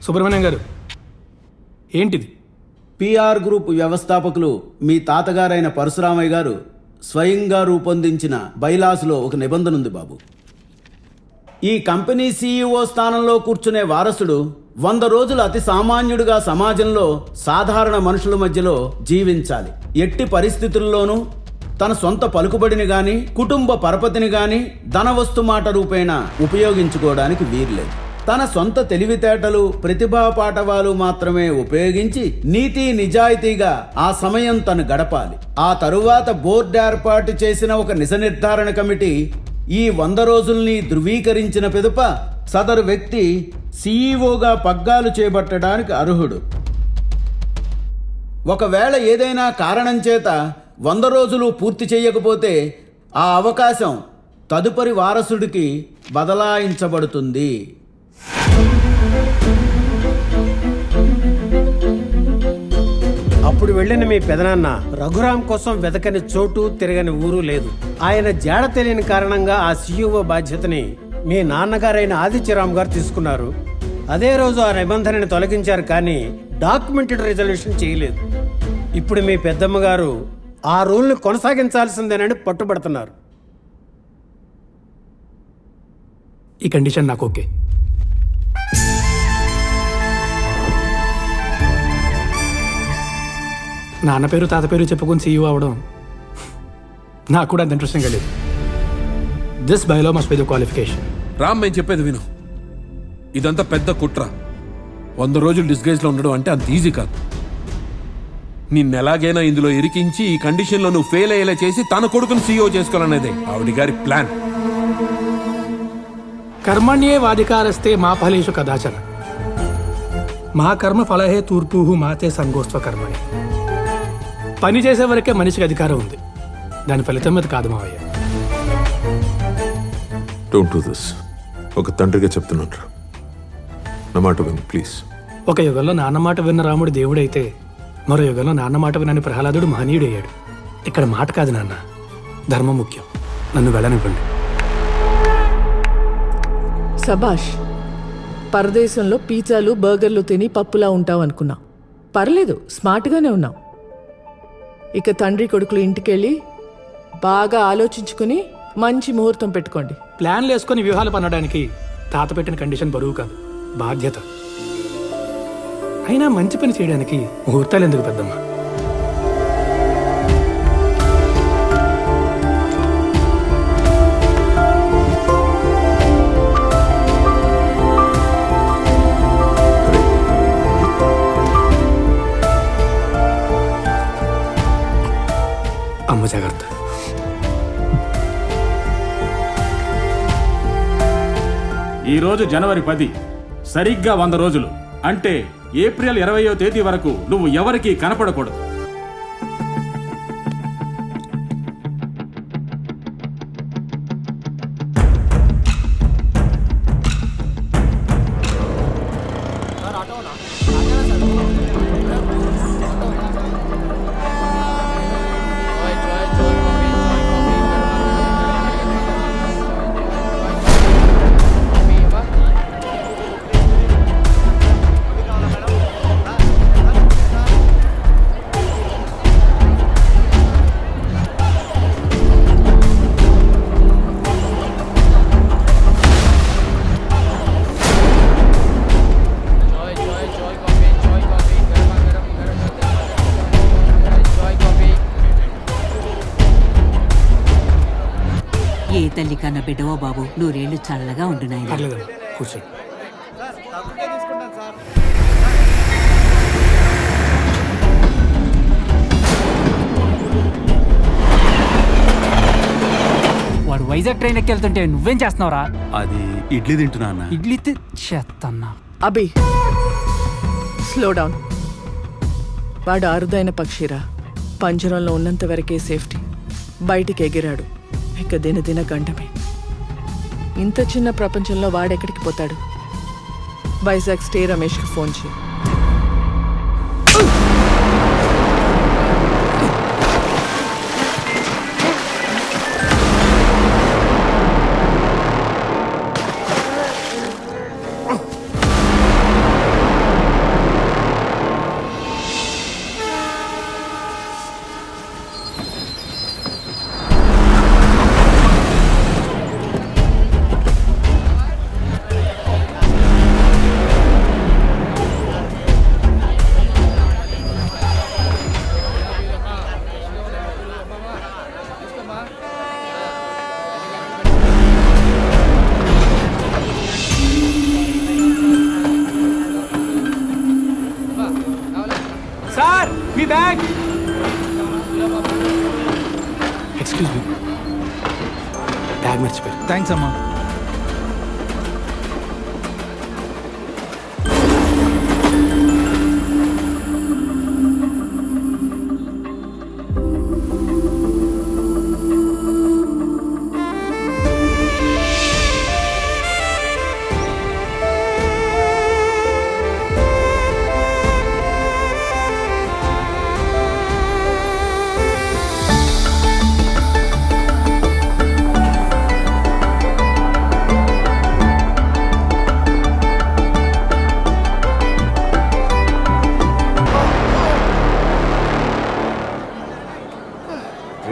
సుబ్రహ్మణ్యం గారు, ఏంటిది? PR group వ్యవస్థాపకులు మీ తాతగారైన పరశురామయ్య గారు స్వయంగా రూపొందించిన బైలాస్లో ఒక నిబంధన ఉంది బాబు. ఈ కంపెనీ సీఈఓ స్థానంలో కూర్చునే వారసుడు 100 రోజులు అతి సామాన్యుడిగా సమాజంలో సాధారణ మనుషుల మధ్యలో జీవించాలి. ఎట్టి పరిస్థితుల్లోనూ తన సొంత పలుకుబడిని గాని కుటుంబ పరపతిని గాని ధనవస్తు మాట రూపేణ ఉపయోగించుకోవడానికి వీల్లేదు. తన సొంత తెలివితేటలు ప్రతిభా పాటవాలు మాత్రమే ఉపయోగించి నీతి నిజాయితీగా ఆ సమయం తను గడపాలి. ఆ తరువాత బోర్డు ఏర్పాటు చేసిన ఒక నిజ నిర్ధారణ కమిటీ ఈ 100 రోజుల్ని ధృవీకరించిన పిదప సదరు వ్యక్తి సీఈఓగా పగ్గాలు చేపట్టడానికి అర్హుడు. ఒకవేళ ఏదైనా కారణం చేత 100 రోజులు పూర్తి చేయకపోతే ఆ అవకాశం తదుపరి వారసుడికి బదలాయించబడుతుంది. అప్పుడు వెళ్ళిన మీ పెదనాన్న రఘురాం కోసం వెతకని చోటు తిరగని ఊరు లేదు. ఆయన జాడ తెలియని కారణంగా ఆ సీఈఓ బాధ్యతని మీ నాన్నగారైన ఆదిత్యరామ్ గారు తీసుకున్నారు. అదే రోజు ఆ నిబంధనని తొలగించారు, కానీ డాక్యుమెంటెడ్ రిజల్యూషన్ చేయలేదు. ఇప్పుడు మీ పెద్దమ్మ గారు ఆ రూల్ని కొనసాగించాల్సిందేనని పట్టుబడుతున్నారు. ఈ కండిషన్ నాకు ఓకే. నాన్న పేరు తాత పేరు చెప్పుకొని సీఈఓ అవడం నాకు కూడా అంత ఇంట్రెస్టింగ్గా లేదు. This bylaw must be the qualification. Ram, నేను చెప్పేది విను. ఇదంతా పెద్ద కుట్ర. 100 రోజులు డిస్గైజ్లో ఉండడం అంటే అంత ఈజీ కాదు. నిన్నెలాగైనా ఇందులో ఇరికించి ఈ కండిషన్లో నువ్వు ఫెయిల్ అయ్యేలా చేసి తన కొడుకుని సీఈఓ చేసుకోవాలనేదే ఆవిడ గారి ప్లాన్. కర్మణ్యే వాధికారస్తే మా ఫలేషు కదాచన మా కర్మ ఫలహే తూర్పు మాతే సంగోస్త్వ కర్మణి. పని చేసే వరకే మనిషికి అధికారం ఉంది, దాని ఫలితం మీద కాదు మావయ్య. Don't do this. ఒక తండ్రిగా చెప్తున్నాను, నా మాట విను ప్లీజ్. ఒక యుగంలో నాన్న మాట విన్న రాముడు దేవుడైతే మరో యుగంలో నాన్న మాట వినని ప్రహ్లాదుడు మహనీయుడయ్యాడు. ఇక్కడ మాట కాదు నాన్న, ధర్మం ముఖ్యం. నన్ను వెళ్ళనివ్వండి. సబాష్. పరదేశంలో పిజ్జాలు బర్గర్లు తిని పప్పులా ఉంటావు అనుకున్నా. పర్లేదు, స్మార్ట్గానే ఉన్నావు. ఇక తండ్రి కొడుకులు ఇంటికెళ్ళి బాగా ఆలోచించుకుని మంచి ముహూర్తం పెట్టుకోండి. ప్లాన్లు వేసుకొని వ్యూహాలు పన్నడానికి తాత పెట్టిన కండిషన్ బరువు కాదు, బాధ్యత. అయినా మంచి పని చేయడానికి ముహూర్తాలు ఎందుకు పెద్దమ్మ? అమ్మ జాగ్రత్త. ఈరోజు జనవరి 10, సరిగ్గా 100 రోజులు. అంటే ఏప్రిల్ 20వ తేదీ వరకు నువ్వు ఎవరికీ కనపడకూడదు. ఏ తల్లి కన్నా బిడ్డవో బాబు, నూరేళ్లు చల్లగా ఉండు నాయనా. కూర్చోండి. వాడు వైజాగ్ ట్రైన్ ఎక్కి వెళ్తుంటే నువ్వేం చేస్తున్నావురా? అది ఇడ్లీ తింటున్నా అన్న. ఇడ్లీ చేస్తన్నా. అభి, స్లో డౌన్. వాడు అరుదైన పక్షిరా. పంజరంలో ఉన్నంత వరకే సేఫ్టీ. బయటికి ఎగిరాడు, ఇక దినదిన గంటమే. ఇంత చిన్న ప్రపంచంలో వాడెక్కడికి పోతాడు? వైజాగ్ స్టే రమేష్కి ఫోన్ చేయి. మీ బ్యాగ్. ఎక్స్క్యూజ్ మీ, బ్యాగ్ మర్చిపోయారు. థ్యాంక్స్ అమ్మా.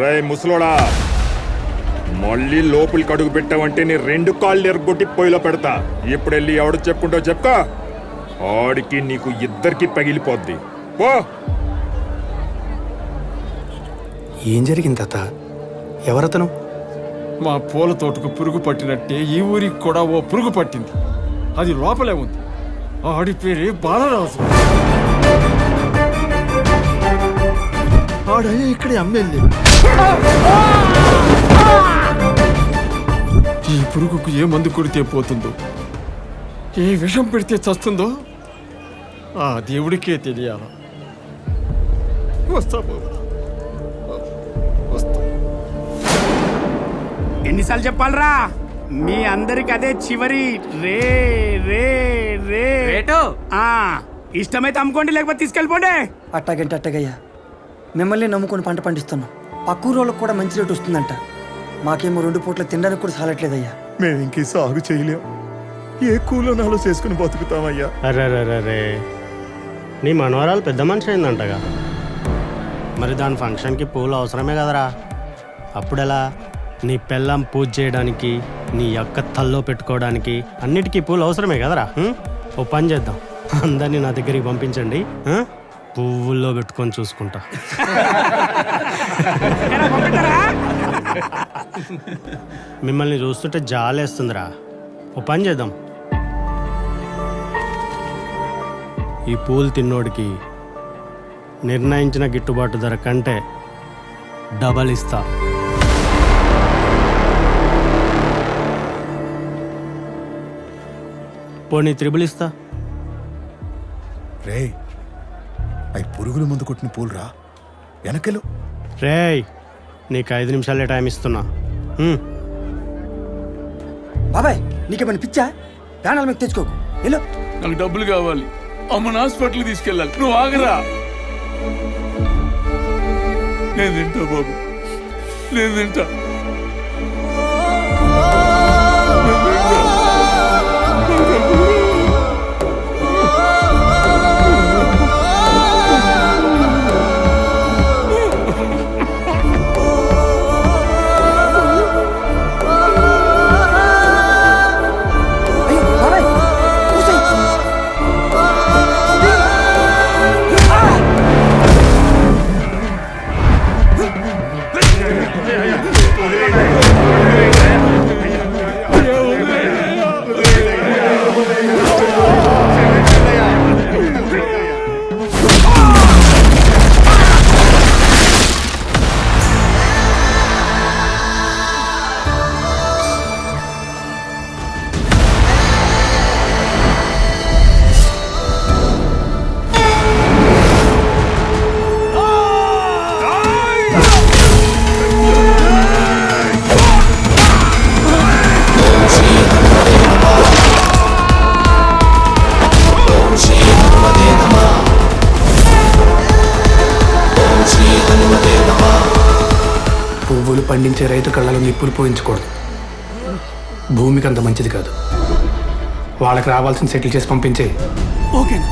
రే ముసలోడా, మళ్ళీ లోపలికి అడుగు పెట్టావంటే నీ 2 కాళ్ళు ఎరగొట్టి పొయ్యిలో పెడతా. ఇప్పుడు వెళ్ళి ఎవడు చెప్పుకుంటావు చెప్పుకో. ఆడికి నీకు ఇద్దరికి పగిలిపోద్ది. పో. ఏం జరిగింది తాత? ఎవరతను? మా పూల తోటకు పురుగు పట్టినట్టే ఈ ఊరికి కూడా ఓ పురుగు పట్టింది. అది లోపలే ఉంది. ఆడి పేరే బాలరాజు. ఆడయ్య ఇక్కడ ఎమ్మెల్యే. ఈ పురుగుకు ఏ మందు కొడితే పోతుందో, ఏ విషం పెడితే చస్తుందో ఆ దేవుడికే తెలియాల. వస్తా బాబు, వస్తా. ఎన్నిసార్లు చెప్పాలరా? మీ అందరికి అదే చివరి రే రే రే. ఇష్టమైతే అమ్ముకోండి, లేకపోతే తీసుకెళ్ళిపోండి. అట్టగంటే అట్టగయ్యా, మిమ్మల్ని నమ్ముకొని పంట పండిస్తున్నాం. పక్కూరోళ్ళకి కూడా మంచి రేటు వస్తుందంట. మాకేమో 2 పూట్ల తినడానికి కూడా సాలట్లేదయ్యా. మేము ఇంక సాగు చేయలేం. ఏ కూలోనాలో చేసుకుని బతుకుతామయ్యా. అరే నీ మనవరాలు పెద్ద మనిషి అయిందంటగా. మరి దాని ఫంక్షన్కి పూలు అవసరమే కదరా. అప్పుడెలా? నీ పెళ్ళం పూజ చేయడానికి, నీ అక్క తల్లో పెట్టుకోవడానికి అన్నిటికీ పూలు అవసరమే కదరా. ఓ పని చేద్దాం, అందరినీ నా దగ్గరికి పంపించండి. పువ్వుల్లో పెట్టుకొని చూసుకుంటా. మిమ్మల్ని చూస్తుంటే జాలేస్తుందిరా. ఓ పని చేద్దాం, ఈ పూలు తిన్నోడికి నిర్ణయించిన గిట్టుబాటు ధర కంటే డబల్ ఇస్తా. పోనీ 3 ఇస్తా. రే, అవి పురుగుల ముందు కొట్టిన పూలురా. వెనకలు రేయ్, నీకు 5 నిమిషాలే టైం ఇస్తున్నా. బాబాయ్, నీకేమైనా పిచ్చా? ప్రాణాలు మీకు తెచ్చుకోకు. వెళ్ళు. నాకు డబ్బులు కావాలి. అమ్మని హాస్పిటల్కి తీసుకెళ్ళాలి. నువ్వు ఆగరా. నేను తింటా బాబు, నేను తింటా. పువ్వులు పండించే రైతు కళ్ళలో నిప్పులు పోయించకూడదు. భూమికి అంత మంచిది కాదు. వాళ్ళకి రావాల్సిన సెటిల్ చేసి పంపించే. ఓకేనా?